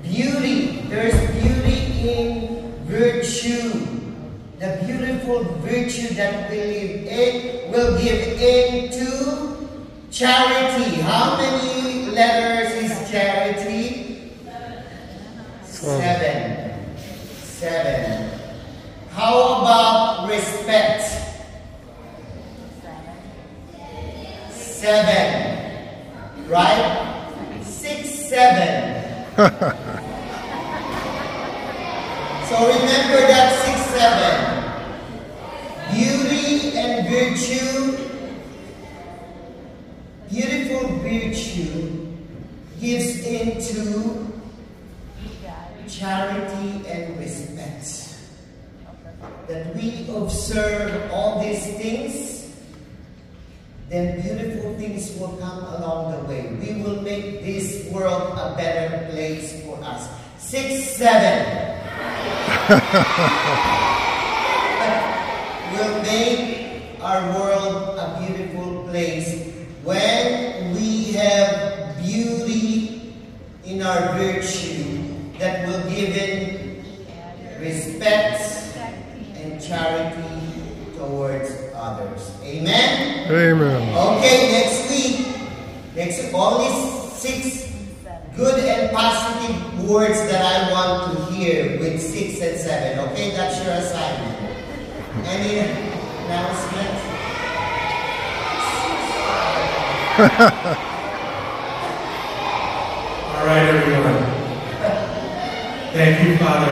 Beauty. There's beauty in virtue. The beautiful virtue that we live in will give into charity. How many letters is charity? 7. 7. How about respect? 7. Right? 6, 7. So remember that 6, 7. Beauty and virtue. Beautiful virtue gives into charity and respect. That we observe all these things, then beautiful things will come along the way. We will make this world a better place for us. 6, 7. Will make our world a beautiful place when we have beauty in our virtue that will give in respect and charity towards others. Amen? Amen. Okay, next week, only 6 good and positive words that I want to hear with 6 and 7. Okay, that's your assignment. Any announcements? All right, everyone. Thank you, Father.